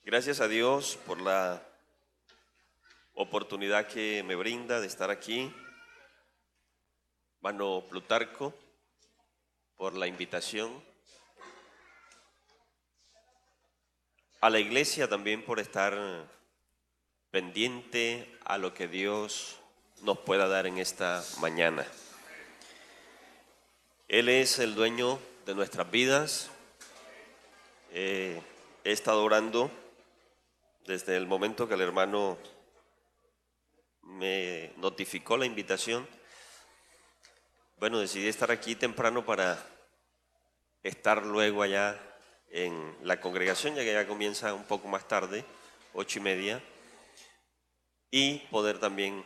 Gracias a Dios por la oportunidad que me brinda de estar aquí. Hermano Plutarco, por la invitación. A la iglesia también por estar pendiente a lo que Dios nos pueda dar en esta mañana. Él es el dueño de nuestras vidas. He estado orando desde el momento que el hermano me notificó la invitación. Bueno, decidí estar aquí temprano para estar luego allá en la congregación, ya que ya comienza un poco más tarde, 8:30, y poder también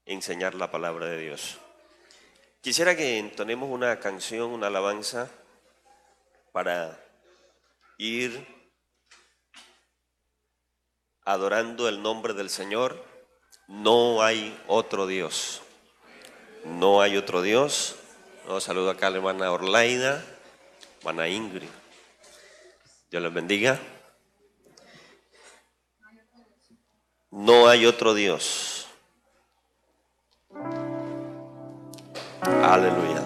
enseñar la palabra de Dios. Quisiera que entonemos una canción, una alabanza, para ir adorando el nombre del Señor. No hay otro Dios. No hay otro Dios. Saludo acá a la hermana Orlaida, hermana Ingrid. Dios les bendiga. No hay otro Dios. Aleluya.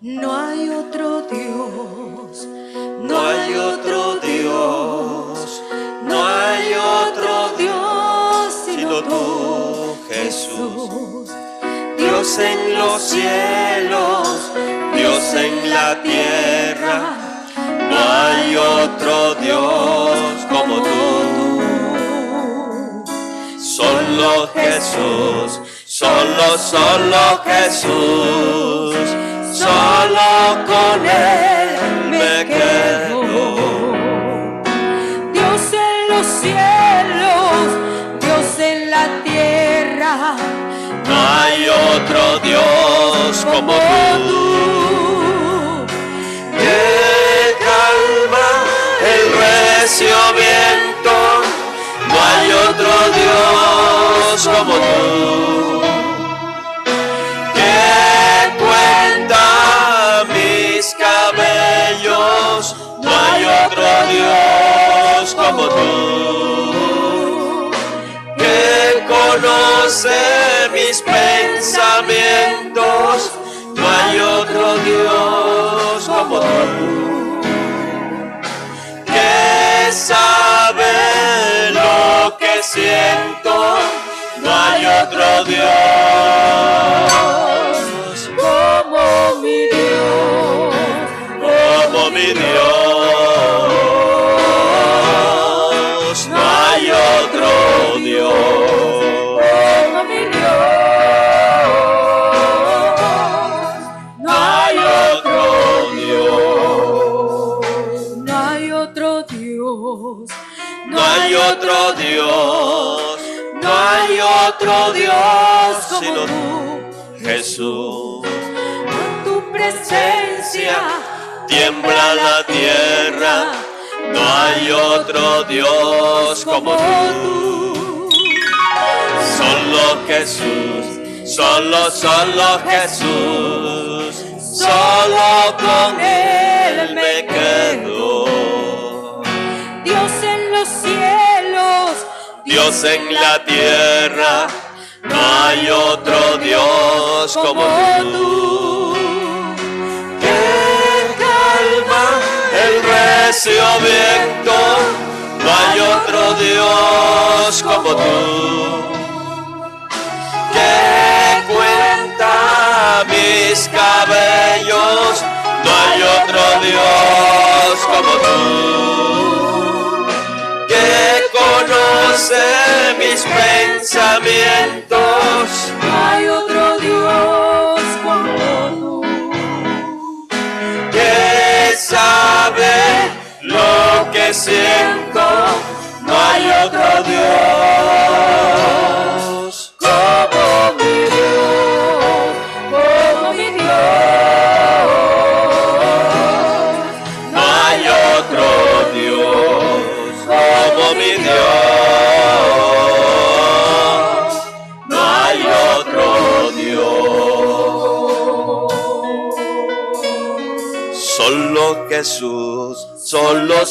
No hay otro Dios, no hay otro Dios, no hay otro Dios sino tú, Jesús. Dios en los cielos, Dios en la tierra, no hay otro Dios como tú. Solo Jesús, solo Jesús. Solo con Él me quedo. Dios en los cielos, Dios en la tierra, no hay otro Dios como tú. Que calma el recio viento, no hay otro Dios como tú. Cabellos, no hay otro Dios como tú, que conoce mis pensamientos, no hay otro Dios como tú, que sabe lo que siento, no hay otro Dios como mi Dios. Como mi Dios, no hay otro Dios. Como mi Dios, no hay otro Dios. no hay otro Dios, no hay otro Dios, no hay otro Dios sino tú, Jesús. Con tu presencia tiembla la tierra, no hay otro Dios como tú. Solo Jesús, solo Jesús, solo con Él me quedo. Dios en los cielos, Dios en la tierra, no hay otro Dios como tú. El recio viento, no hay otro Dios como tú, que cuenta mis cabellos, no hay otro Dios como tú, que conoce mis pensamientos, no hay otro Dios como tú, que sabe lo que siento, no hay otro Dios como mi Dios, como mi Dios, no hay otro Dios como mi Dios, no hay Jesús, solo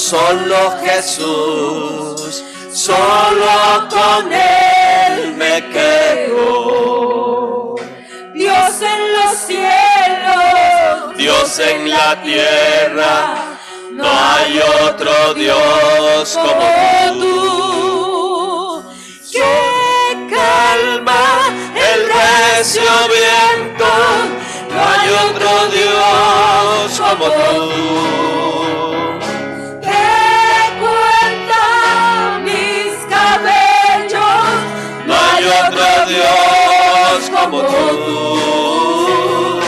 Jesús, solo con Él me quedo. Dios en los cielos, Dios en la tierra, no hay otro Dios como tú. que Calma el recio viento, no hay otro Dios como tú. cuenta mis cabellos, No hay otro Dios como tú.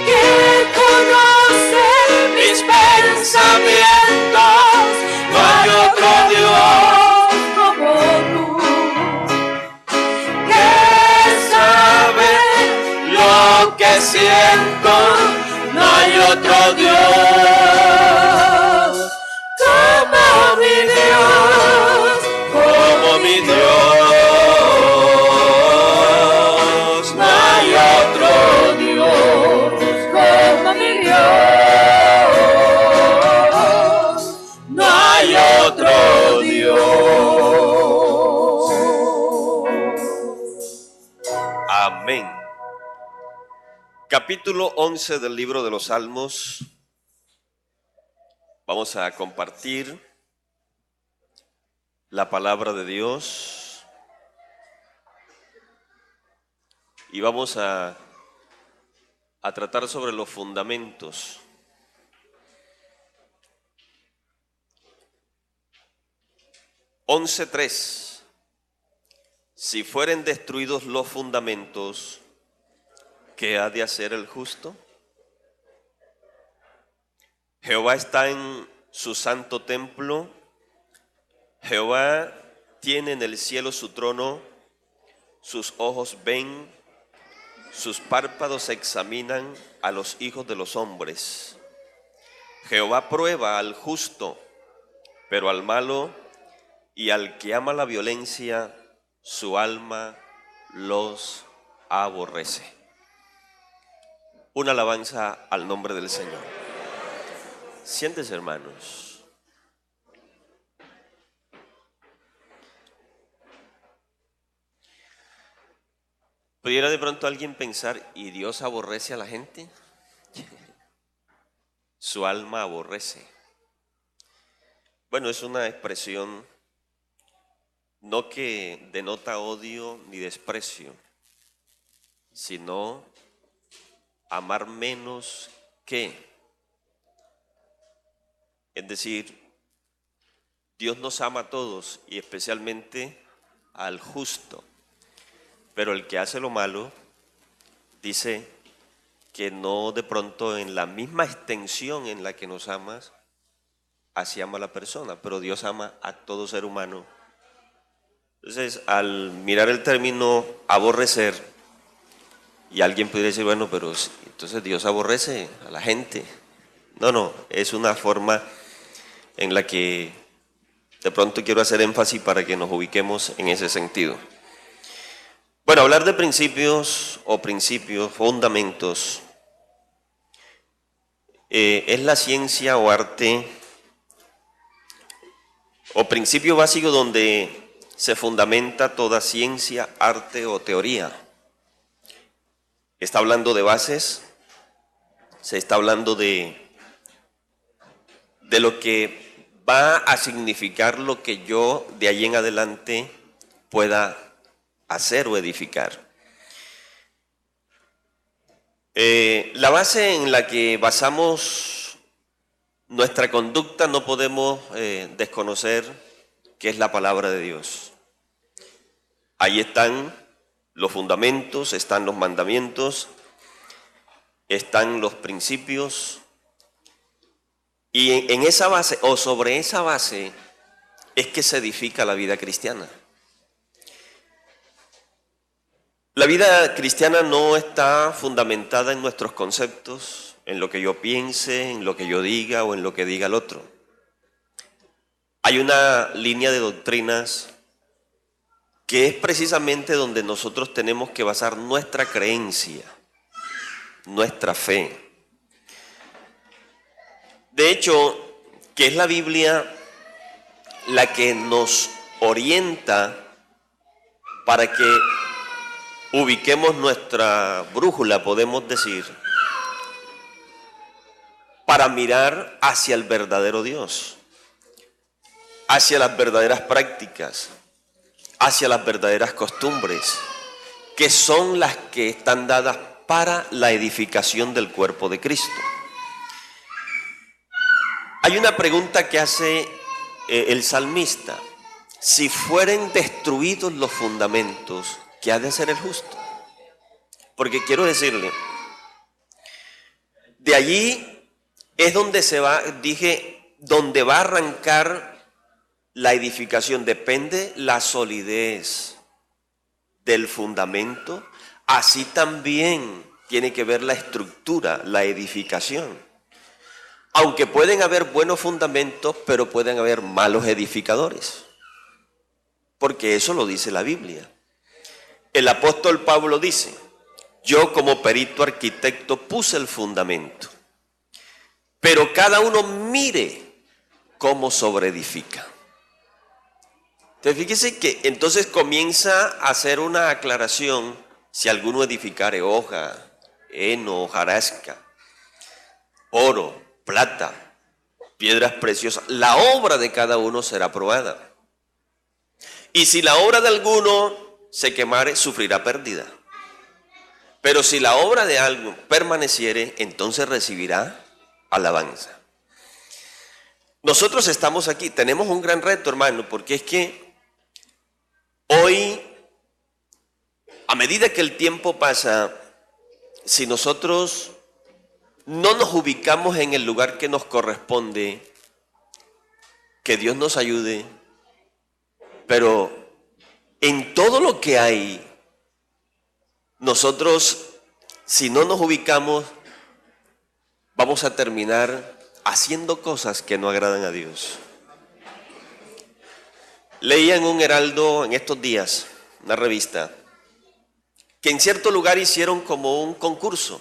que conoce Mis pensamientos, no hay otro Dios como tú, que sabe lo que siento, no hay otro Dios como mi Dios, como mi Dios, no hay otro Dios como mi Dios, no hay otro Dios. Amén. Capítulo 11 del libro de los Salmos. Vamos a compartir la palabra de Dios y vamos a tratar sobre los fundamentos. Once 3. Si fueren destruidos los fundamentos, ¿qué ha de hacer el justo? Jehová está en su santo templo. Jehová tiene en el cielo su trono. Sus ojos ven, sus párpados examinan a los hijos de los hombres. Jehová prueba al justo, pero al malo y al que ama la violencia, su alma los aborrece. Una alabanza al nombre del Señor. Siéntese, hermanos. ¿Pudiera de pronto alguien pensar, ¿y Dios aborrece a la gente? Su alma aborrece. Bueno, es una expresión no que denota odio ni desprecio, sino amar menos que. Es decir, Dios nos ama a todos y especialmente al justo, pero el que hace lo malo dice que no de pronto en la misma extensión en la que nos amas, así ama a la persona, pero Dios ama a todo ser humano. Entonces, al mirar el término aborrecer, y alguien pudiera decir, bueno, pero entonces Dios aborrece a la gente. No, es una forma en la que de pronto quiero hacer énfasis para que nos ubiquemos en ese sentido. Bueno, hablar de principios, fundamentos, es la ciencia o arte o principio básico donde se fundamenta toda ciencia, arte o teoría. Está hablando de bases, se está hablando de lo que va a significar lo que yo de ahí en adelante pueda hacer o edificar. La base en la que basamos nuestra conducta no podemos desconocer que es la palabra de Dios. Ahí están los fundamentos, están los mandamientos, están los principios. Y en esa base, o sobre esa base, es que se edifica la vida cristiana. La vida cristiana no está fundamentada en nuestros conceptos, en lo que yo piense, en lo que yo diga o en lo que diga el otro. Hay una línea de doctrinas que es precisamente donde nosotros tenemos que basar nuestra creencia, nuestra fe. De hecho, que es la Biblia la que nos orienta para que ubiquemos nuestra brújula, podemos decir, para mirar hacia el verdadero Dios, hacia las verdaderas prácticas, hacia las verdaderas costumbres, que son las que están dadas para la edificación del cuerpo de Cristo. Hay una pregunta que hace el salmista: si fueren destruidos los fundamentos, ¿qué ha de hacer el justo? Porque quiero decirle, de allí es donde se va, donde va a arrancar la edificación. Depende la solidez del fundamento, así también tiene que ver la estructura, la edificación. Aunque pueden haber buenos fundamentos, pero pueden haber malos edificadores, porque eso lo dice la Biblia. El apóstol Pablo dice: yo como perito arquitecto puse el fundamento, pero cada uno mire cómo sobreedifica. Entonces fíjese que entonces comienza a hacer una aclaración: si alguno edificare hoja, heno, hojarasca, oro, plata, piedras preciosas, la obra de cada uno será probada. Y si la obra de alguno se quemare, sufrirá pérdida. Pero si la obra de alguno permaneciere, entonces recibirá alabanza. Nosotros estamos aquí, tenemos un gran reto, hermano, porque es que hoy, a medida que el tiempo pasa, si nosotros no nos ubicamos en el lugar que nos corresponde, que Dios nos ayude, pero en todo lo que hay, nosotros, si no nos ubicamos, vamos a terminar haciendo cosas que no agradan a Dios. Leía en un Heraldo en estos días, una revista, que en cierto lugar hicieron como un concurso.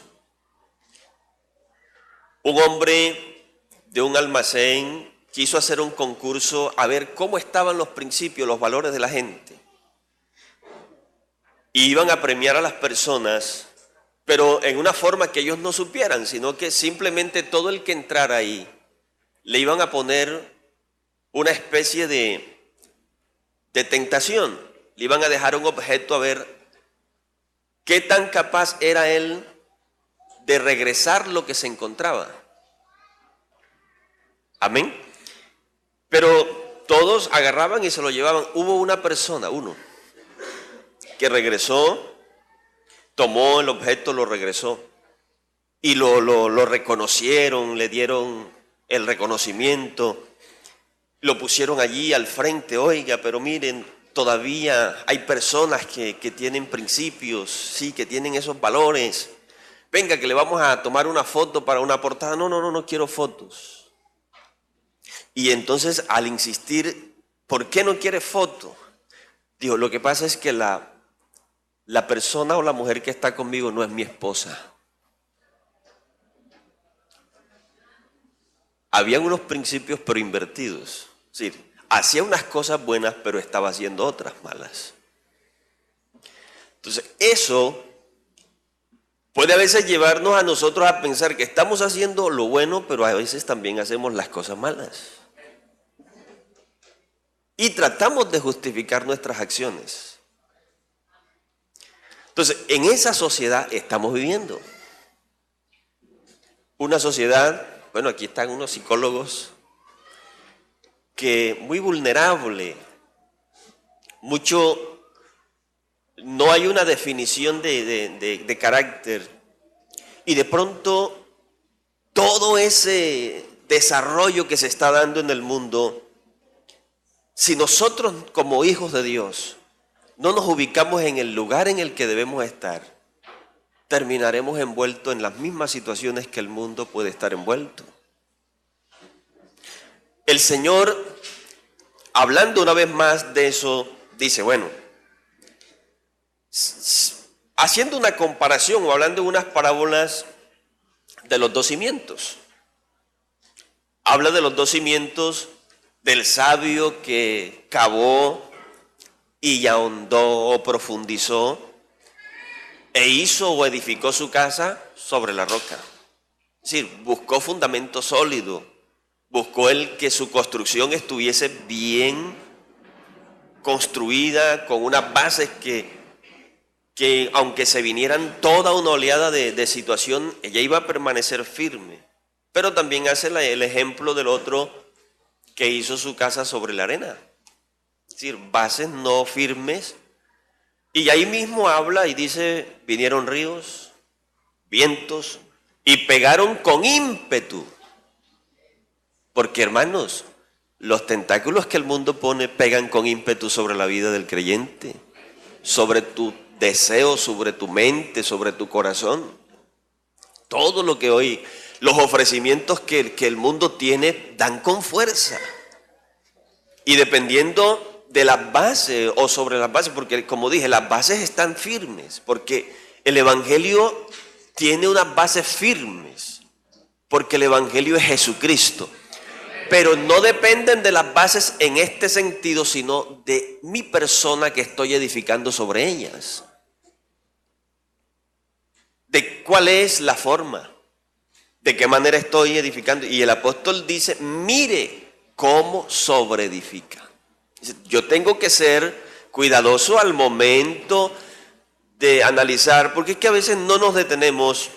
Un hombre de un almacén quiso hacer un concurso a ver cómo estaban los principios, los valores de la gente. Y iban a premiar a las personas, pero en una forma que ellos no supieran, sino que simplemente todo el que entrara ahí le iban a poner una especie de tentación. Le iban a dejar un objeto a ver qué tan capaz era él de regresar lo que se encontraba. Amén. Pero todos agarraban y se lo llevaban. Hubo una persona, uno, que regresó, tomó el objeto, lo regresó y lo reconocieron, le dieron el reconocimiento, lo pusieron allí al frente. Oiga, pero miren, todavía hay personas que tienen principios, sí, que tienen esos valores. Venga, que le vamos a tomar una foto para una portada. No quiero fotos. Y entonces, al insistir, ¿por qué no quiere foto? Dijo, lo que pasa es que la persona o la mujer que está conmigo no es mi esposa. Habían unos principios pero invertidos. Es decir, hacía unas cosas buenas pero estaba haciendo otras malas. Entonces, eso puede a veces llevarnos a nosotros a pensar que estamos haciendo lo bueno, pero a veces también hacemos las cosas malas. Y tratamos de justificar nuestras acciones. Entonces, en esa sociedad estamos viviendo. Una sociedad, bueno, aquí están unos psicólogos, que muy vulnerable, mucho, no hay una definición de carácter. Y de pronto, todo ese desarrollo que se está dando en el mundo, si nosotros como hijos de Dios no nos ubicamos en el lugar en el que debemos estar, terminaremos envueltos en las mismas situaciones que el mundo puede estar envuelto. El Señor, hablando una vez más de eso, dice, bueno, haciendo una comparación o hablando de unas parábolas de los dos cimientos. Habla de los dos cimientos del sabio que cavó y ahondó o profundizó e hizo o edificó su casa sobre la roca. Es decir, buscó fundamento sólido, buscó el que su construcción estuviese bien construida, con unas bases que aunque se vinieran toda una oleada de situación, ella iba a permanecer firme. Pero también hace el ejemplo del otro que hizo su casa sobre la arena. Es decir, bases no firmes. Y ahí mismo habla y dice, vinieron ríos, vientos, y pegaron con ímpetu. Porque, hermanos, los tentáculos que el mundo pone pegan con ímpetu sobre la vida del creyente, sobre tu deseo, sobre tu mente, sobre tu corazón. Todo lo que hoy, los ofrecimientos que el mundo tiene, dan con fuerza. Y dependiendo de las bases o sobre las bases, porque como dije, las bases están firmes, porque el Evangelio tiene unas bases firmes, porque el Evangelio es Jesucristo. Pero no dependen de las bases en este sentido, sino de mi persona que estoy edificando sobre ellas. De cuál es la forma, de qué manera estoy edificando. Y el apóstol dice, mire cómo sobreedifica. Yo tengo que ser cuidadoso al momento de analizar, porque es que a veces no nos detenemos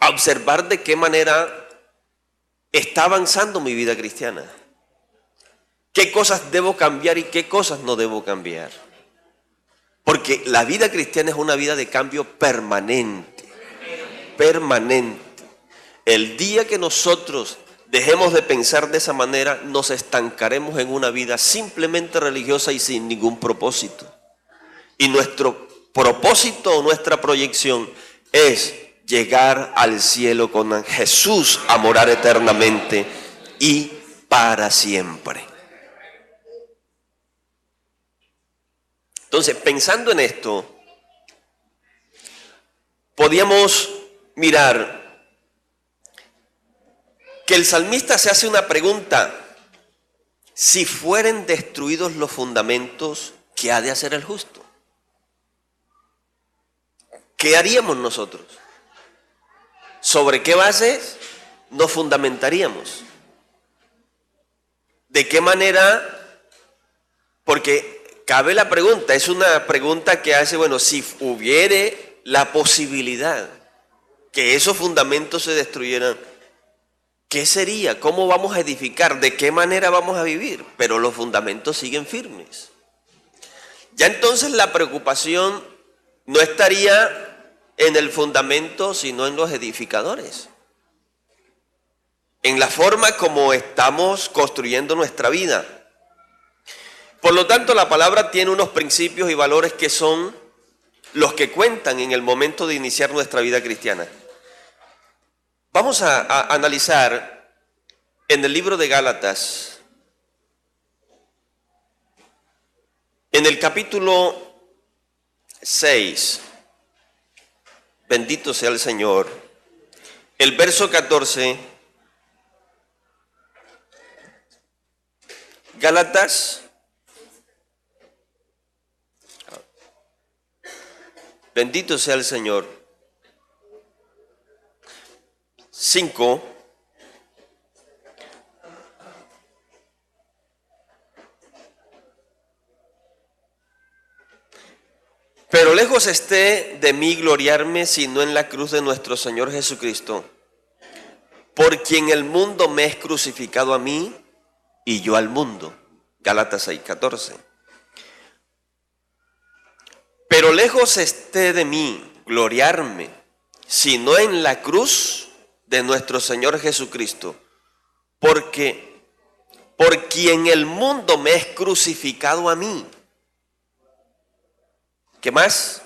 a observar de qué manera está avanzando mi vida cristiana. ¿Qué cosas debo cambiar y qué cosas no debo cambiar? Porque la vida cristiana es una vida de cambio permanente. Permanente. El día que nosotros dejemos de pensar de esa manera, nos estancaremos en una vida simplemente religiosa y sin ningún propósito. Y nuestro propósito o nuestra proyección es llegar al cielo con Jesús a morar eternamente y para siempre. Entonces, pensando en esto, podíamos mirar que el salmista se hace una pregunta: si fueren destruidos los fundamentos, ¿qué ha de hacer el justo? ¿Qué haríamos nosotros? ¿Sobre qué bases nos fundamentaríamos? ¿De qué manera? Porque cabe la pregunta, es una pregunta que hace, bueno, si hubiere la posibilidad que esos fundamentos se destruyeran, ¿qué sería? ¿Cómo vamos a edificar? ¿De qué manera vamos a vivir? Pero los fundamentos siguen firmes. Ya entonces la preocupación no estaría en el fundamento, sino en los edificadores. En la forma como estamos construyendo nuestra vida. Por lo tanto, la palabra tiene unos principios y valores que son los que cuentan en el momento de iniciar nuestra vida cristiana. Vamos a analizar en el libro de Gálatas, en el capítulo 6, bendito sea el Señor, el verso 14, Gálatas, bendito sea el Señor, 5, pero lejos esté de mí gloriarme, sino en la cruz de nuestro Señor Jesucristo, por quien el mundo me es crucificado a mí y yo al mundo. Gálatas 6:14. Pero lejos esté de mí gloriarme, sino en la cruz de nuestro Señor Jesucristo, porque por quien el mundo me es crucificado a mí. ¿Qué más?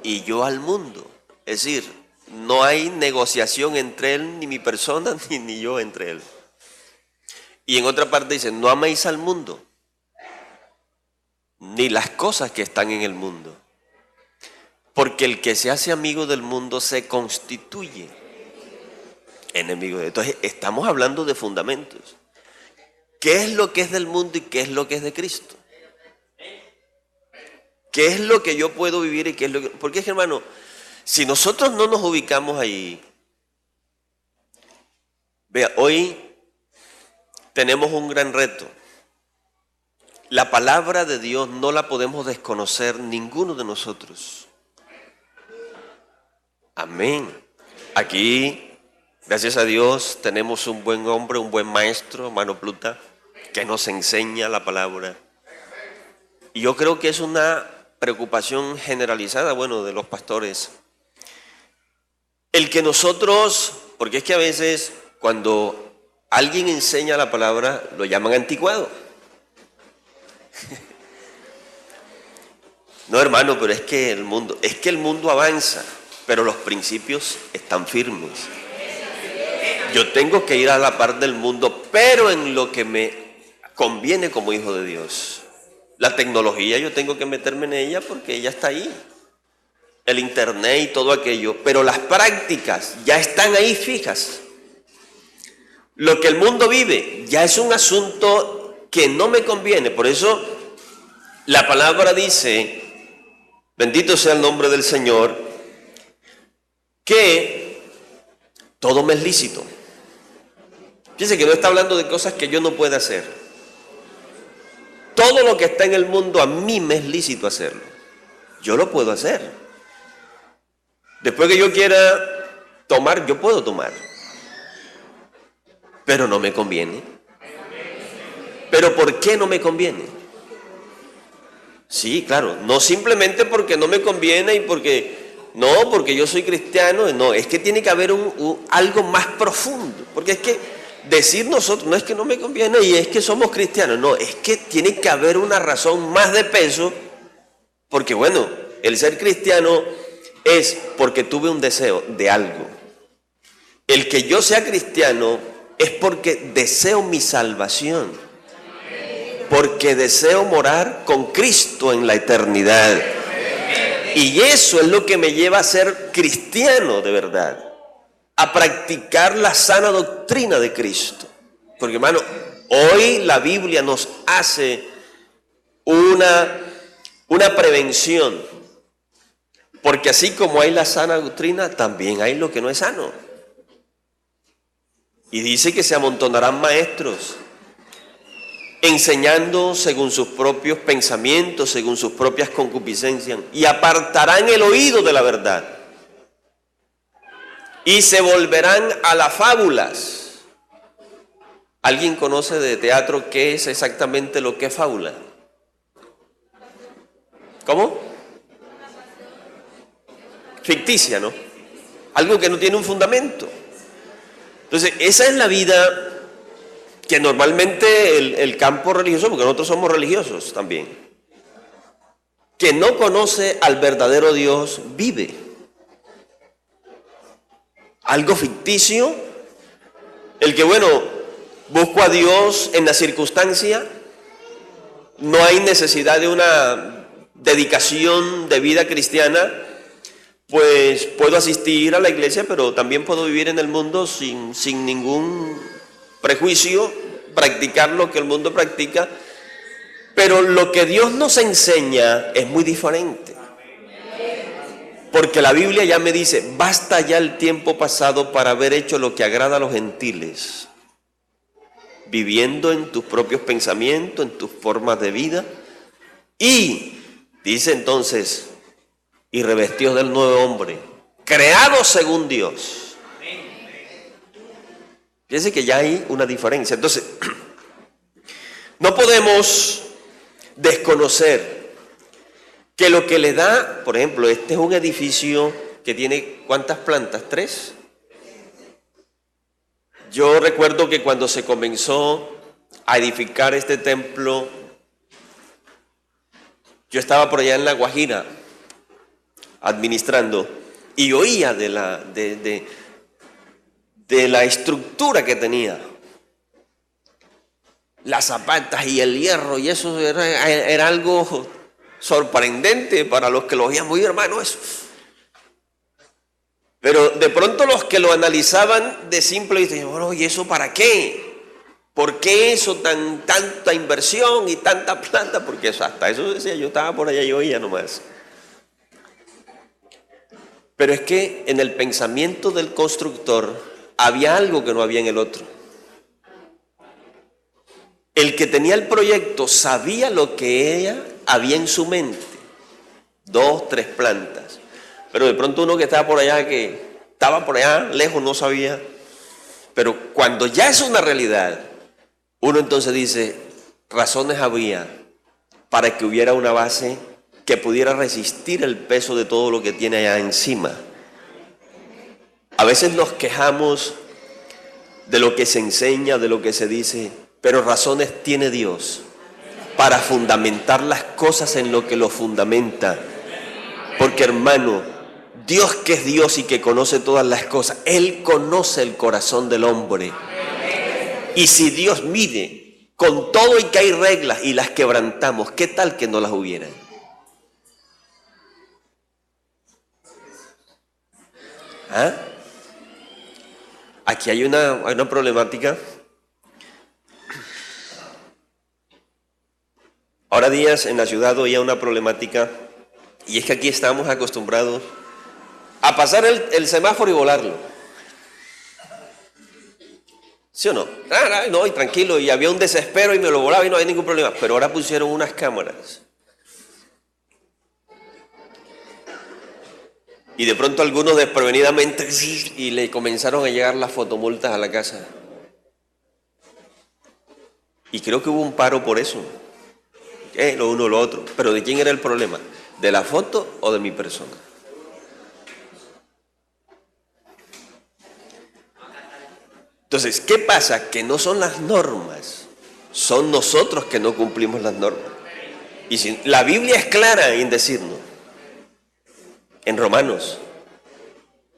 Y yo al mundo. Es decir, no hay negociación entre él, ni mi persona, ni yo entre él. Y en otra parte dice, no améis al mundo, ni las cosas que están en el mundo. Porque el que se hace amigo del mundo se constituye enemigo de Dios. Entonces, estamos hablando de fundamentos. ¿Qué es lo que es del mundo y qué es lo que es de Cristo? ¿Qué es lo que yo puedo vivir y qué es lo que...? Porque, hermano, si nosotros no nos ubicamos ahí, vea, hoy tenemos un gran reto. La palabra de Dios no la podemos desconocer ninguno de nosotros. Amén. Aquí, gracias a Dios, tenemos un buen hombre, un buen maestro, hermano Pluta, que nos enseña la palabra. Y yo creo que es una preocupación generalizada, bueno, de los pastores. El que nosotros, porque es que a veces cuando alguien enseña la palabra, lo llaman anticuado. No, hermano, pero es que el mundo avanza, pero los principios están firmes. Yo tengo que ir a la par del mundo, pero en lo que me conviene como hijo de Dios. La tecnología yo tengo que meterme en ella porque ella está ahí. El internet y todo aquello, pero las prácticas ya están ahí fijas. Lo que el mundo vive ya es un asunto que no me conviene. Por eso la palabra dice, bendito sea el nombre del Señor, que todo me es lícito. Fíjense que no está hablando de cosas que yo no pueda hacer. Todo lo que está en el mundo a mí me es lícito hacerlo. Yo lo puedo hacer. Después que yo quiera tomar, yo puedo tomar. Pero no me conviene. ¿Pero por qué no me conviene? Sí, claro, no simplemente porque no me conviene y porque yo soy cristiano, no, es que tiene que haber algo más profundo, porque es que decir nosotros, no es que no me conviene y es que somos cristianos, no, es que tiene que haber una razón más de peso, porque bueno, el ser cristiano es porque tuve un deseo de algo. El que yo sea cristiano es porque deseo mi salvación, porque deseo morar con Cristo en la eternidad. Y eso es lo que me lleva a ser cristiano de verdad, a practicar la sana doctrina de Cristo. Porque, hermano, hoy la Biblia nos hace una prevención, porque así como hay la sana doctrina, también hay lo que no es sano. Y dice que se amontonarán maestros enseñando según sus propios pensamientos, según sus propias concupiscencias, y apartarán el oído de la verdad y se volverán a las fábulas. ¿Alguien conoce de teatro qué es exactamente lo que es fábula? ¿Cómo? Ficticia, ¿no? Algo que no tiene un fundamento. Entonces, esa es la vida que normalmente el campo religioso, porque nosotros somos religiosos también, que no conoce al verdadero Dios, vive. Algo ficticio, el que, bueno, busco a Dios en la circunstancia, no hay necesidad de una dedicación de vida cristiana, pues puedo asistir a la iglesia, pero también puedo vivir en el mundo sin ningún prejuicio, practicar lo que el mundo practica, pero lo que Dios nos enseña es muy diferente. Porque la Biblia ya me dice, basta ya el tiempo pasado para haber hecho lo que agrada a los gentiles, viviendo en tus propios pensamientos, en tus formas de vida, y dice entonces, y revestidos del nuevo hombre, creados según Dios. Fíjense que ya hay una diferencia. Entonces, no podemos desconocer que lo que le da, por ejemplo, este es un edificio que tiene, ¿cuántas plantas? 3. Yo recuerdo que cuando se comenzó a edificar este templo, yo estaba por allá en La Guajira administrando y oía de la estructura que tenía, las zapatas y el hierro, y eso era algo sorprendente para los que lo veían muy hermano eso. Pero de pronto los que lo analizaban de simple dicen, bueno, ¿y eso para qué? ¿Por qué eso tanta inversión y tanta plata? Porque hasta eso decía, yo estaba por allá y oía nomás. Pero es que en el pensamiento del constructor había algo que no había en el otro. El que tenía el proyecto sabía lo que ella había en su mente. 2, 3 plantas. Pero de pronto uno que estaba por allá lejos, no sabía. Pero cuando ya es una realidad, uno entonces dice, razones había para que hubiera una base que pudiera resistir el peso de todo lo que tiene allá encima. A veces nos quejamos de lo que se enseña, de lo que se dice, pero razones tiene Dios para fundamentar las cosas en lo que lo fundamenta. Porque, hermano, Dios, que es Dios y que conoce todas las cosas, Él conoce el corazón del hombre. Y si Dios mide con todo y que hay reglas y las quebrantamos, ¿qué tal que no las hubiera? ¿Ah? Aquí hay una problemática. Ahora días en la ciudad oía una problemática, y es que aquí estamos acostumbrados a pasar el semáforo y volarlo. ¿Sí o no? No, y tranquilo, y había un desespero y me lo volaba y no había ningún problema. Pero ahora pusieron unas cámaras. Y de pronto algunos desprevenidamente y le comenzaron a llegar las fotomultas a la casa. Y creo que hubo un paro por eso. Lo uno o lo otro. Pero ¿de quién era el problema? ¿De la foto o de mi persona? Entonces, ¿qué pasa? Que no son las normas, son nosotros que no cumplimos las normas. Y si, la Biblia es clara en decirnos, en Romanos,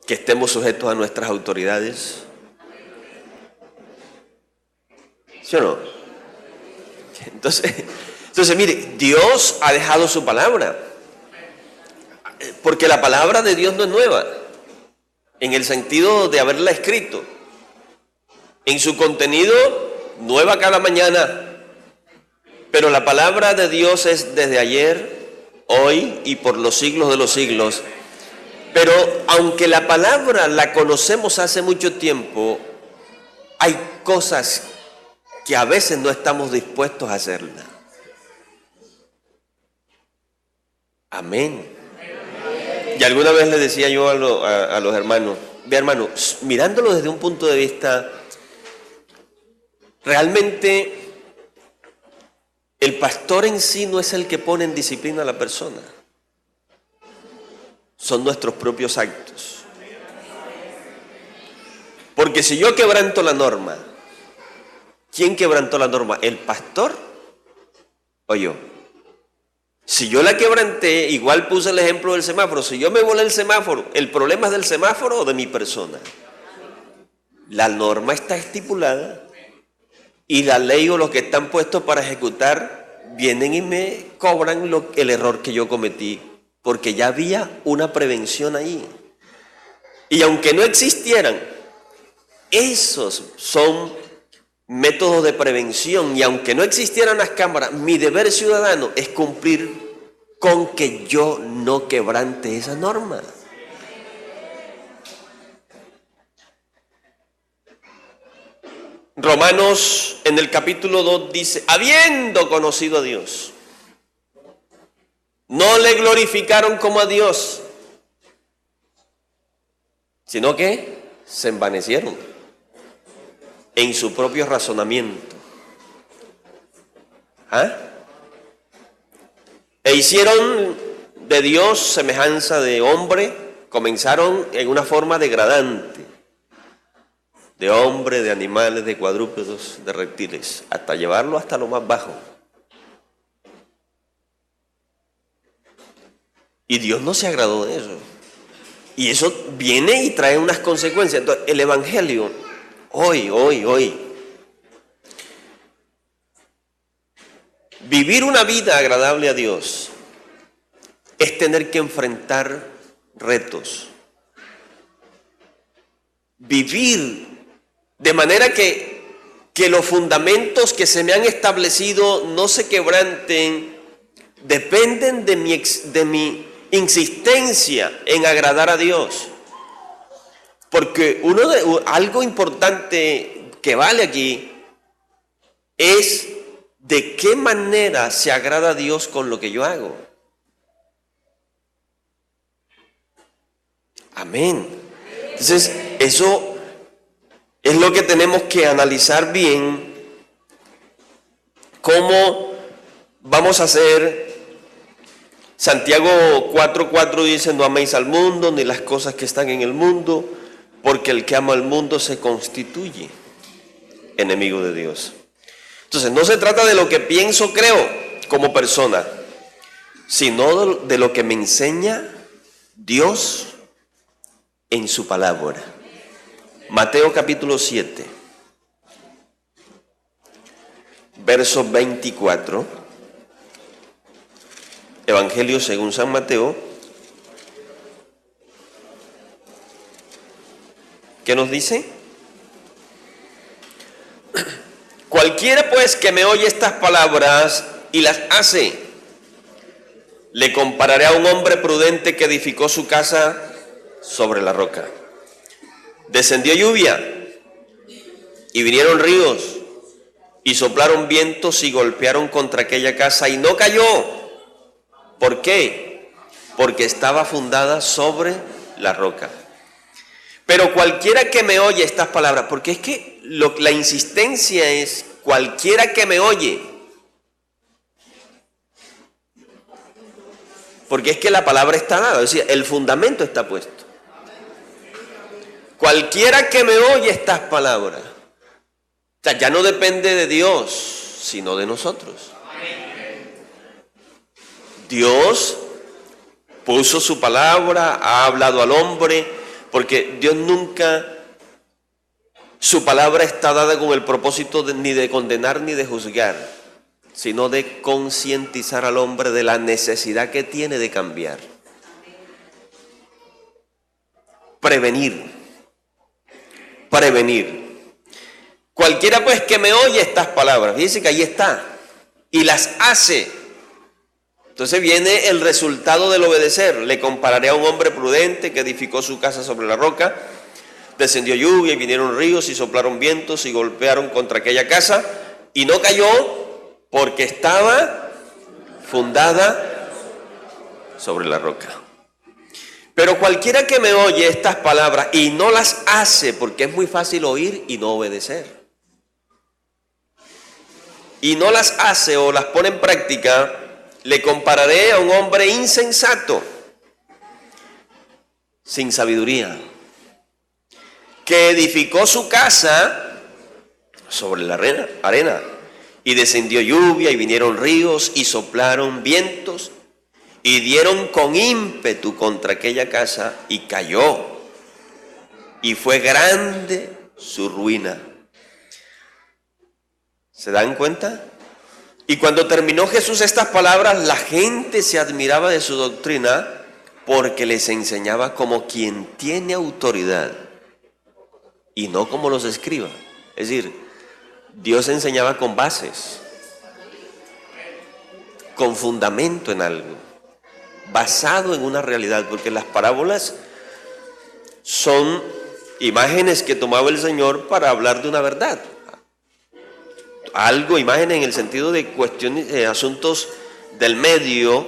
que estemos sujetos a nuestras autoridades. ¿Sí o no? Entonces mire, Dios ha dejado su palabra, porque la palabra de Dios no es nueva, en el sentido de haberla escrito. En su contenido, nueva cada mañana, pero la palabra de Dios es desde ayer, hoy y por los siglos de los siglos. Pero aunque la palabra la conocemos hace mucho tiempo, hay cosas que a veces no estamos dispuestos a hacerla. Amén. Y alguna vez le decía yo a los hermanos, ve hermano, mirándolo desde un punto de vista, realmente el pastor en sí no es el que pone en disciplina a la persona. Son nuestros propios actos. Porque si yo quebranto la norma, ¿quién quebrantó la norma? ¿El pastor o yo? Si yo la quebranté, igual puse el ejemplo del semáforo. Si yo me volé el semáforo, ¿el problema es del semáforo o de mi persona? La norma está estipulada y la ley o los que están puestos para ejecutar vienen y me cobran el error que yo cometí, porque ya había una prevención ahí. Y aunque no existieran, esos son métodos de prevención, y aunque no existieran las cámaras, mi deber ciudadano es cumplir con que yo no quebrante esa norma. Romanos en el capítulo 2 dice, habiendo conocido a Dios, no le glorificaron como a Dios, sino que se envanecieron en su propio razonamiento. E hicieron de Dios semejanza de hombre, comenzaron en una forma degradante, de hombre, de animales, de cuadrúpedos, de reptiles, hasta llevarlo hasta lo más bajo. Y Dios no se agradó de eso. Y eso viene y trae unas consecuencias. Entonces, el Evangelio, hoy, vivir una vida agradable a Dios es tener que enfrentar retos. vivir de manera que los fundamentos que se me han establecido no se quebranten, dependen de mi insistencia en agradar a Dios. Porque algo importante que vale aquí es de qué manera se agrada a Dios con lo que yo hago. Amén. Entonces, eso es lo que tenemos que analizar bien. ¿Cómo vamos a hacer? Santiago 4:4 dice: no améis al mundo ni las cosas que están en el mundo, porque el que ama al mundo se constituye enemigo de Dios. Entonces, no se trata de lo que pienso, creo, como persona, sino de lo que me enseña Dios en su palabra. Mateo capítulo 7, verso 24. Evangelio según San Mateo. ¿Qué nos dice? Cualquiera pues que me oye estas palabras y las hace, le compararé a un hombre prudente que edificó su casa sobre la roca. Descendió lluvia y vinieron ríos y soplaron vientos y golpearon contra aquella casa y no cayó. ¿Por qué? Porque estaba fundada sobre la roca. Pero cualquiera que me oye estas palabras, porque es que la insistencia es cualquiera que me oye. Porque es que la palabra está dada, es decir, el fundamento está puesto. Cualquiera que me oye estas palabras, o sea, ya no depende de Dios, sino de nosotros. Dios puso su palabra, ha hablado al hombre, porque Dios nunca, su palabra está dada con el propósito ni de condenar ni de juzgar, sino de concientizar al hombre de la necesidad que tiene de cambiar. Prevenir. Cualquiera pues que me oye estas palabras, fíjense que ahí está, y las hace. Entonces viene el resultado del obedecer. Le compararé a un hombre prudente que edificó su casa sobre la roca. Descendió lluvia y vinieron ríos y soplaron vientos y golpearon contra aquella casa y no cayó porque estaba fundada sobre la roca. Pero cualquiera que me oye estas palabras y no las hace, porque es muy fácil oír y no obedecer, y no las hace o las pone en práctica, le compararé a un hombre insensato, sin sabiduría, que edificó su casa sobre la arena, y descendió lluvia y vinieron ríos y soplaron vientos y dieron con ímpetu contra aquella casa y cayó, y fue grande su ruina. ¿Se dan cuenta? Y cuando terminó Jesús estas palabras, la gente se admiraba de su doctrina porque les enseñaba como quien tiene autoridad y no como los escribas. Es decir, Dios enseñaba con bases, con fundamento en algo, basado en una realidad, porque las parábolas son imágenes que tomaba el Señor para hablar de una verdad. Algo, imagen en el sentido de cuestiones, asuntos del medio,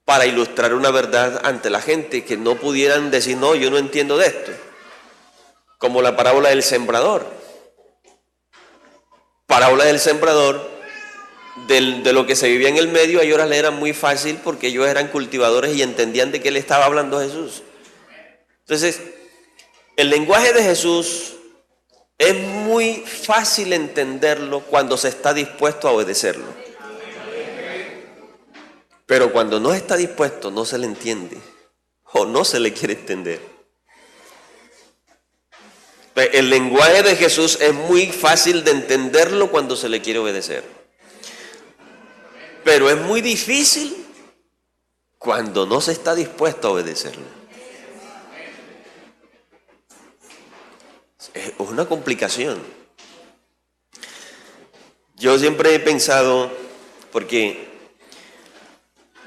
para ilustrar una verdad ante la gente, que no pudieran decir, no, yo no entiendo de esto. Como la parábola del sembrador. Parábola del sembrador, de lo que se vivía en el medio, a ellos le era muy fácil porque ellos eran cultivadores y entendían de qué le estaba hablando Jesús. Entonces, el lenguaje de Jesús es muy fácil entenderlo cuando se está dispuesto a obedecerlo. Pero cuando no está dispuesto, no se le entiende o no se le quiere entender. El lenguaje de Jesús es muy fácil de entenderlo cuando se le quiere obedecer. Pero es muy difícil cuando no se está dispuesto a obedecerlo. Es una complicación. Yo siempre he pensado, porque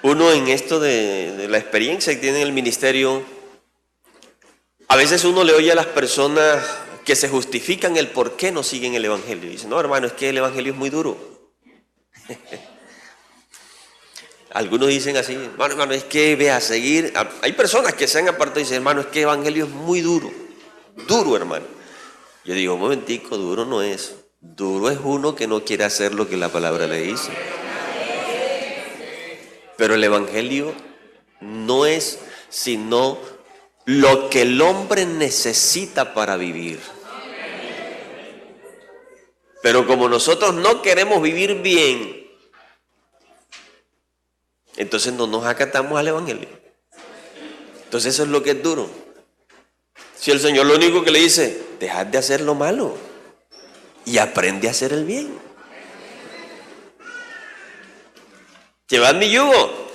uno en esto de la experiencia que tiene en el ministerio, a veces uno le oye a las personas que se justifican el por qué no siguen el Evangelio. Y dicen, no, hermano, es que el Evangelio es muy duro. Algunos dicen así, hermano, es que ve a seguir. Hay personas que se han apartado y dicen, hermano, es que el Evangelio es muy duro. Duro, hermano. Yo digo, un momentico, duro no es. Duro es uno que no quiere hacer lo que la palabra le dice. Pero el Evangelio no es sino lo que el hombre necesita para vivir. Pero como nosotros no queremos vivir bien, entonces no nos acatamos al Evangelio. Entonces eso es lo que es duro. Si el Señor lo único que le dice, dejad de hacer lo malo y aprende a hacer el bien. Llevad mi yugo,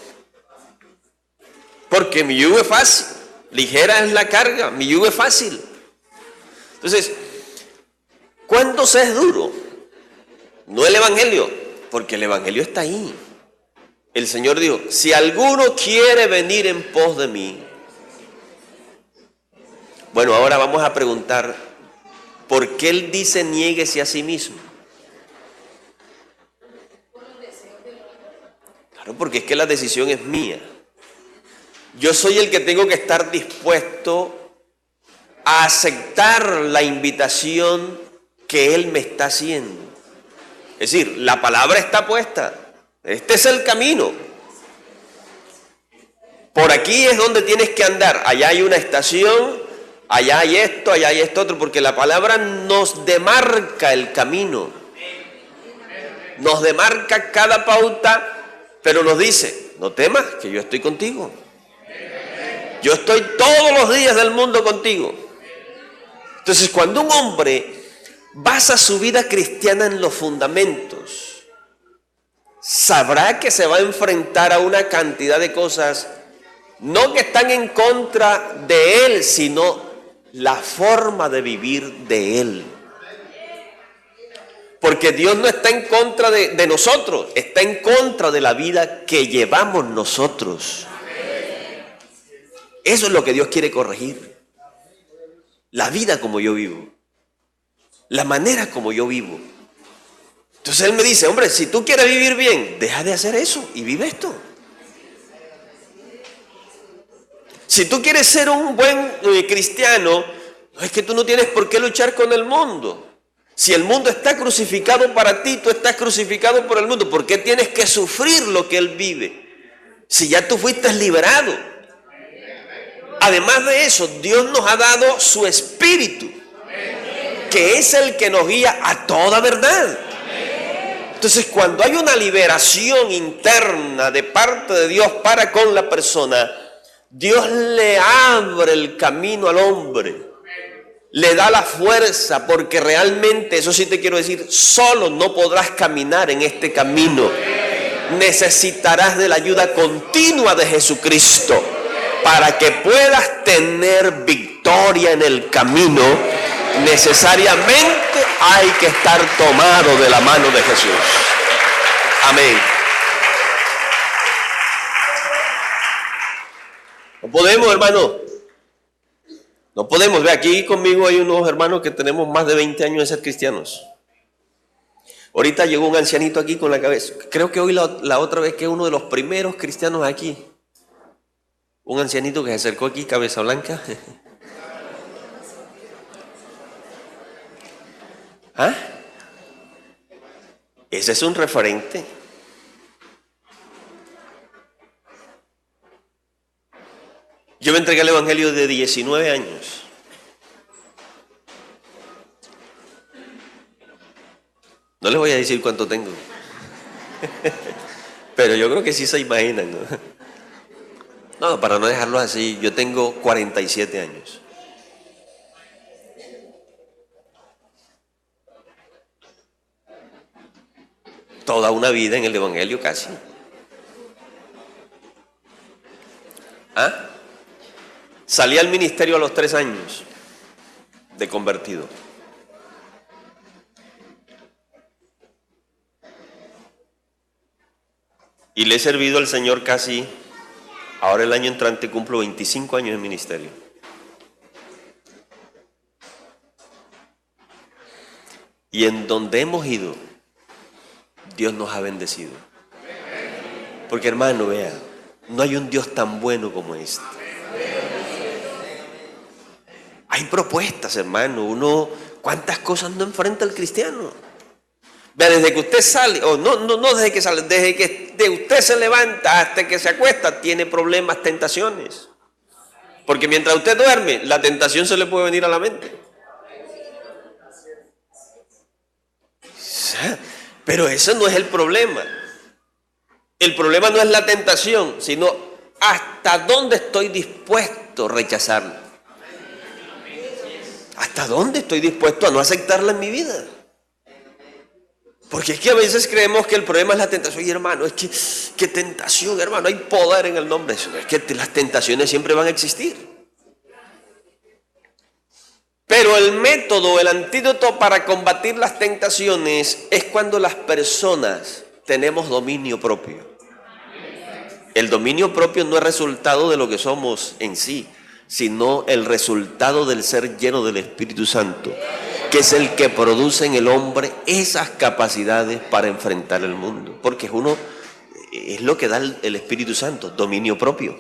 porque mi yugo es fácil, ligera es la carga, mi yugo es fácil. Entonces, ¿cuándo se es duro? No el Evangelio, porque el Evangelio está ahí. El Señor dijo, si alguno quiere venir en pos de mí. Bueno, ahora vamos a preguntar, ¿por qué Él dice niéguese a sí mismo? Claro, porque es que la decisión es mía. Yo soy el que tengo que estar dispuesto a aceptar la invitación que Él me está haciendo. Es decir, la palabra está puesta. Este es el camino. Por aquí es donde tienes que andar. Allá hay una estación, allá hay esto otro, porque la palabra nos demarca el camino. Nos demarca cada pauta, pero nos dice, no temas, que yo estoy contigo. Yo estoy todos los días del mundo contigo. Entonces, cuando un hombre basa su vida cristiana en los fundamentos, sabrá que se va a enfrentar a una cantidad de cosas, no que están en contra de él, sino la forma de vivir de él. Porque Dios no está en contra de nosotros, está en contra de la vida que llevamos nosotros. Eso es lo que Dios quiere corregir. La vida como yo vivo. La manera como yo vivo. Entonces Él me dice, hombre, si tú quieres vivir bien, deja de hacer eso y vive esto. Si tú quieres ser un buen cristiano, es que tú no tienes por qué luchar con el mundo. Si el mundo está crucificado para ti, tú estás crucificado por el mundo. ¿Por qué tienes que sufrir lo que él vive? Si ya tú fuiste liberado. Además de eso, Dios nos ha dado su Espíritu, que es el que nos guía a toda verdad. Entonces, cuando hay una liberación interna de parte de Dios para con la persona, Dios le abre el camino al hombre. Le da la fuerza, porque realmente, eso sí te quiero decir, solo no podrás caminar en este camino. Necesitarás de la ayuda continua de Jesucristo para que puedas tener victoria en el camino. Necesariamente hay que estar tomado de la mano de Jesús. Amén. No podemos, hermano. No podemos. Ve, aquí conmigo hay unos hermanos que tenemos más de 20 años de ser cristianos. Ahorita llegó un ancianito aquí con la cabeza. Creo que hoy la otra vez que es uno de los primeros cristianos aquí. Un ancianito que se acercó aquí, cabeza blanca. ¿Ah? Ese es un referente. Yo me entregué al Evangelio de 19 años. No les voy a decir cuánto tengo. Pero yo creo que sí se imaginan, ¿no? No, para no dejarlo así, yo tengo 47 años. Toda una vida en el Evangelio casi. ¿Ah? Salí al ministerio a los 3 años. de convertido. Y le he servido al Señor casi, ahora el año entrante cumplo 25 años de ministerio. Y en donde hemos ido, Dios nos ha bendecido. Porque hermano, vea, no hay un Dios tan bueno como este. Hay propuestas, hermano. ¿Cuántas cosas no enfrenta el cristiano? Vea, desde que usted sale, o no desde que sale, desde que usted se levanta hasta que se acuesta, tiene problemas, tentaciones. Porque mientras usted duerme, la tentación se le puede venir a la mente. Pero ese no es el problema. El problema no es la tentación, sino hasta dónde estoy dispuesto a rechazarla. ¿Hasta dónde estoy dispuesto a no aceptarla en mi vida? Porque es que a veces creemos que el problema es la tentación. Y hermano, es que, ¿qué tentación, hermano? Hay poder en el nombre de Jesús. Es que las tentaciones siempre van a existir. Pero el método, el antídoto para combatir las tentaciones es cuando las personas tenemos dominio propio. El dominio propio no es resultado de lo que somos en sí, sino el resultado del ser lleno del Espíritu Santo, que es el que produce en el hombre esas capacidades para enfrentar el mundo. Porque es lo que da el Espíritu Santo, dominio propio.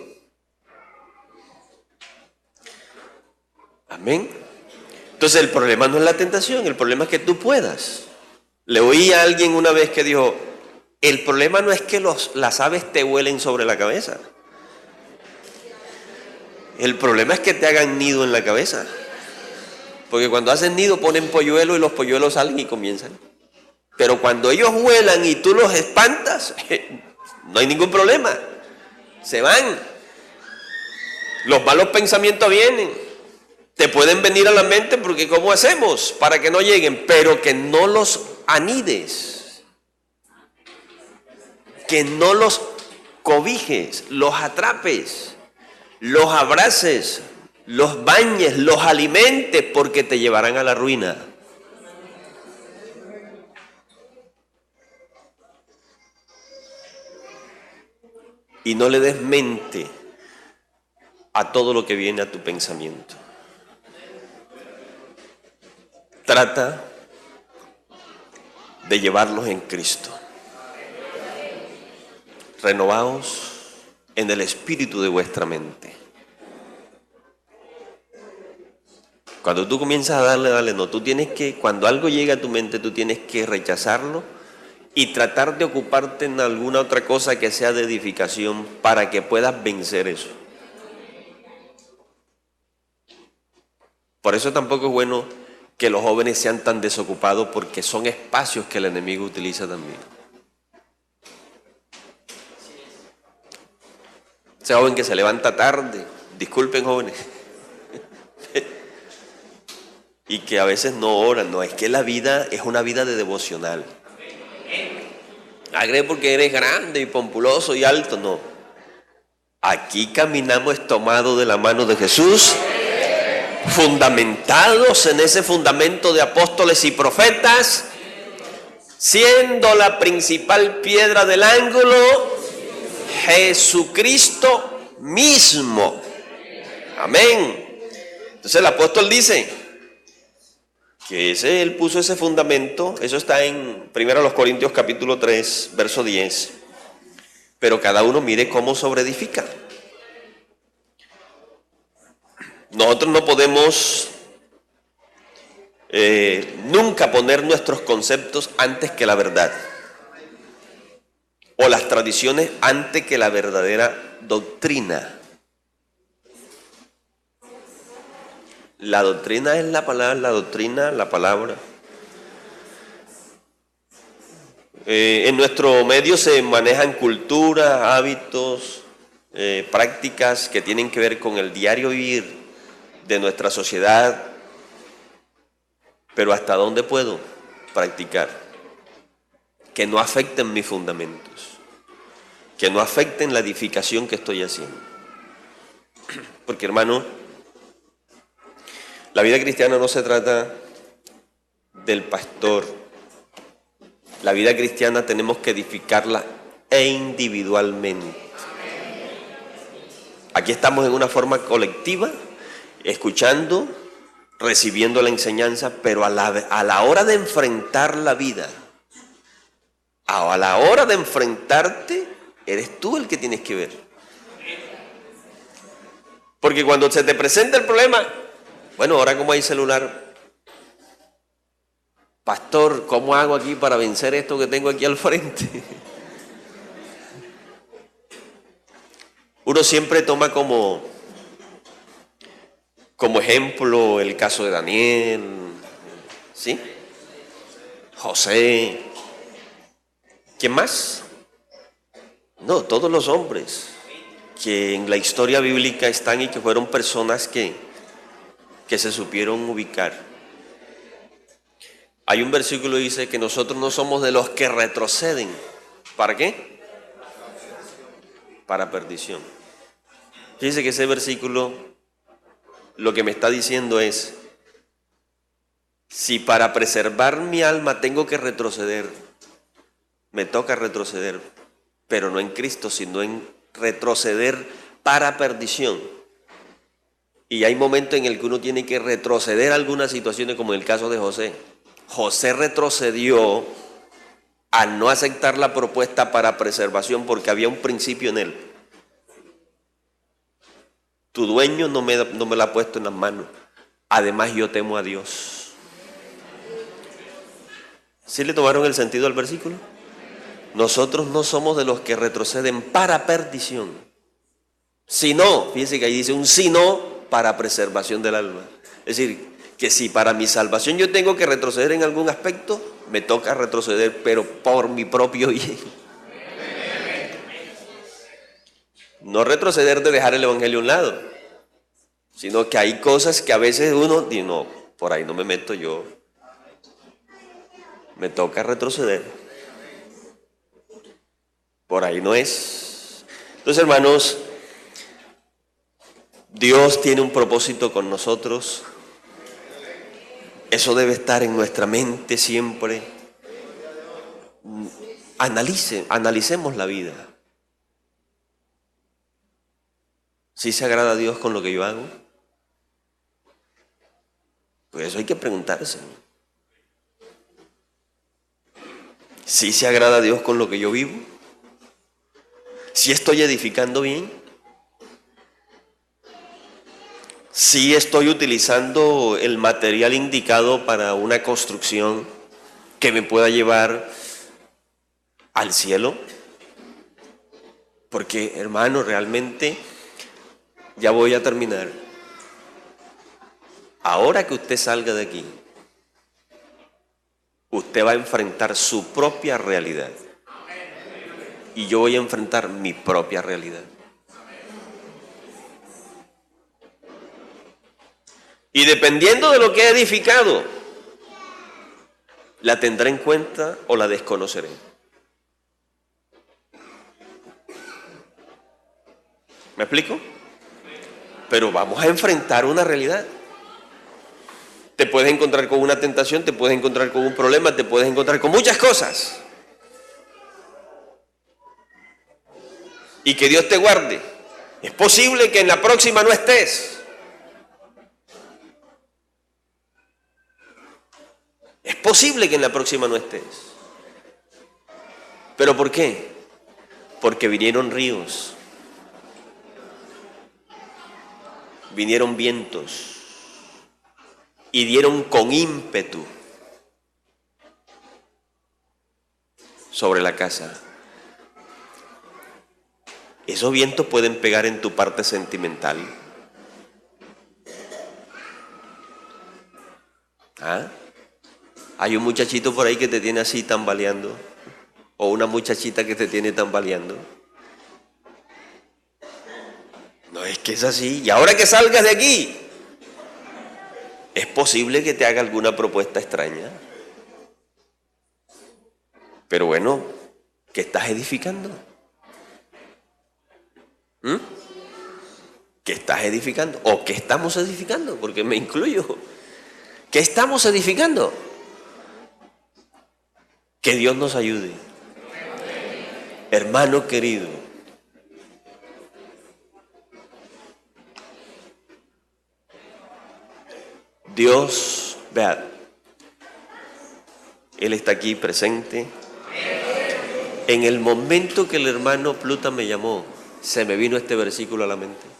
Amén. Entonces el problema no es la tentación, el problema es que tú puedas. Le oí a alguien una vez que dijo, el problema no es que las aves te vuelen sobre la cabeza. El problema es que te hagan nido en la cabeza. Porque cuando hacen nido ponen polluelos y los polluelos salen y comienzan. Pero cuando ellos vuelan y tú los espantas, no hay ningún problema. Se van. Los malos pensamientos vienen. Te pueden venir a la mente porque ¿cómo hacemos para que no lleguen? Pero que no los anides. Que no los cobijes, los atrapes, los abraces, los bañes, los alimentes, porque te llevarán a la ruina. Y no le des mente a todo lo que viene a tu pensamiento. Trata de llevarlos en Cristo. Renovaos en el espíritu de vuestra mente. Cuando tú comienzas a darle, no, tú tienes que, cuando algo llega a tu mente, tú tienes que rechazarlo y tratar de ocuparte en alguna otra cosa que sea de edificación para que puedas vencer eso. Por eso tampoco es bueno que los jóvenes sean tan desocupados, porque son espacios que el enemigo utiliza también. Ese joven que se levanta tarde, disculpen jóvenes, y que a veces no oran, no, es que la vida es una vida de devocional. ¿Cree porque eres grande y pompuloso y alto? No. Aquí caminamos tomados de la mano de Jesús, fundamentados en ese fundamento de apóstoles y profetas, siendo la principal piedra del ángulo Jesucristo mismo. Amén. Entonces el apóstol dice que él puso ese fundamento. Eso está en 1 Corintios capítulo 3, verso 10. Pero cada uno mire cómo sobreedifica. Nosotros no podemos nunca poner nuestros conceptos antes que la verdad, o las tradiciones antes que la verdadera doctrina. La doctrina es la palabra. En nuestro medio se manejan culturas, hábitos, prácticas que tienen que ver con el diario vivir de nuestra sociedad, pero ¿hasta dónde puedo practicar? Que no afecten mis fundamentos, que no afecten la edificación que estoy haciendo. Porque hermano, La vida cristiana no se trata del pastor. La vida cristiana tenemos que edificarla individualmente. Aquí estamos en una forma colectiva, escuchando, recibiendo la enseñanza, pero a la hora de enfrentar la vida, a la hora de enfrentarte, eres tú el que tienes que ver. Porque cuando se te presenta el problema, bueno, ahora como hay celular, pastor, ¿cómo hago aquí para vencer esto que tengo aquí al frente? Uno siempre toma como ejemplo el caso de Daniel, ¿sí? José. ¿Quién más? No, todos los hombres que en la historia bíblica están y que fueron personas que se supieron ubicar. Hay un versículo que dice que nosotros no somos de los que retroceden. ¿Para qué? Para perdición. Fíjense que ese versículo lo que me está diciendo es, si para preservar mi alma tengo que retroceder, me toca retroceder, pero no en Cristo, sino en retroceder para perdición. Y hay momentos en el que uno tiene que retroceder a algunas situaciones, como en el caso de José. José retrocedió al no aceptar la propuesta para preservación porque había un principio en él. Tu dueño no me la ha puesto en las manos. Además, yo temo a Dios. ¿Sí le tomaron el sentido al versículo? Nosotros no somos de los que retroceden para perdición, sino, fíjense que ahí dice un sino para preservación del alma. Es decir, que si para mi salvación yo tengo que retroceder en algún aspecto, me toca retroceder, pero por mi propio bien. No retroceder de dejar el evangelio a un lado, sino que hay cosas que a veces uno dice, no, por ahí no me meto yo. Me toca retroceder. Por ahí no es. Entonces, hermanos, Dios tiene un propósito con nosotros. Eso debe estar en nuestra mente siempre. Analicemos la vida. ¿Sí se agrada a Dios con lo que yo hago? Pues eso hay que preguntarse. ¿Sí se agrada a Dios con lo que yo vivo? ¿Sí estoy edificando bien? ¿Sí estoy utilizando el material indicado para una construcción que me pueda llevar al cielo? Porque, hermano, realmente, ya voy a terminar. Ahora que usted salga de aquí, usted va a enfrentar su propia realidad. Y yo voy a enfrentar mi propia realidad. Y dependiendo de lo que he edificado, la tendré en cuenta o la desconoceré. ¿Me explico? Pero vamos a enfrentar una realidad. Te puedes encontrar con una tentación, te puedes encontrar con un problema, te puedes encontrar con muchas cosas. Y que Dios te guarde. Es posible que en la próxima no estés. Es posible que en la próxima no estés. ¿Pero por qué? Porque vinieron ríos. Vinieron vientos. Y dieron con ímpetu sobre la casa. Esos vientos pueden pegar en tu parte sentimental. ¿Ah? Hay un muchachito por ahí que te tiene así tambaleando. O una muchachita que te tiene tambaleando. No, es que es así. Y ahora que salgas de aquí, es posible que te haga alguna propuesta extraña. Pero bueno, ¿qué estás edificando? ¿Qué estás edificando? ¿O qué estamos edificando? Porque me incluyo. ¿Qué estamos edificando? Que Dios nos ayude. Hermano querido, Dios, vean, Él está aquí presente. En el momento que el hermano Pluta me llamó, se me vino este versículo a la mente.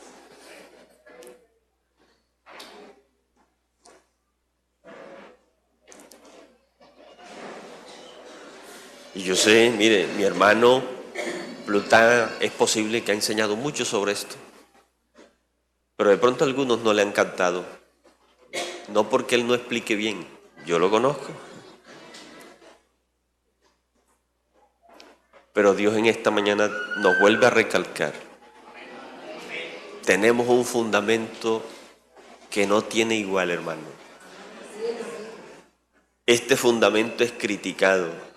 Y yo sé, mire, mi hermano Pluta es posible que ha enseñado mucho sobre esto, pero de pronto a algunos no le han captado. No porque él no explique bien, yo lo conozco. Pero Dios en esta mañana nos vuelve a recalcar. Tenemos un fundamento que no tiene igual, hermano. Este fundamento es criticado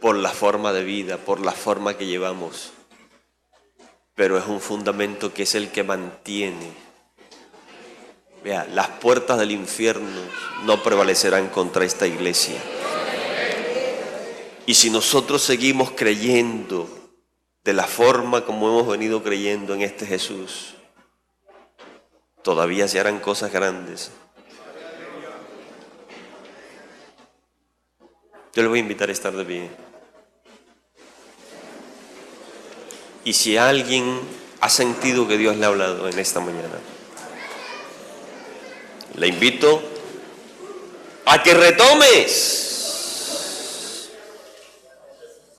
por la forma de vida, por la forma que llevamos. Pero es un fundamento que es el que mantiene. Vea, las puertas del infierno no prevalecerán contra esta iglesia. Y si nosotros seguimos creyendo de la forma como hemos venido creyendo en este Jesús, todavía se harán cosas grandes. Yo le voy a invitar a estar de pie. Y si alguien ha sentido que Dios le ha hablado en esta mañana, le invito a que retomes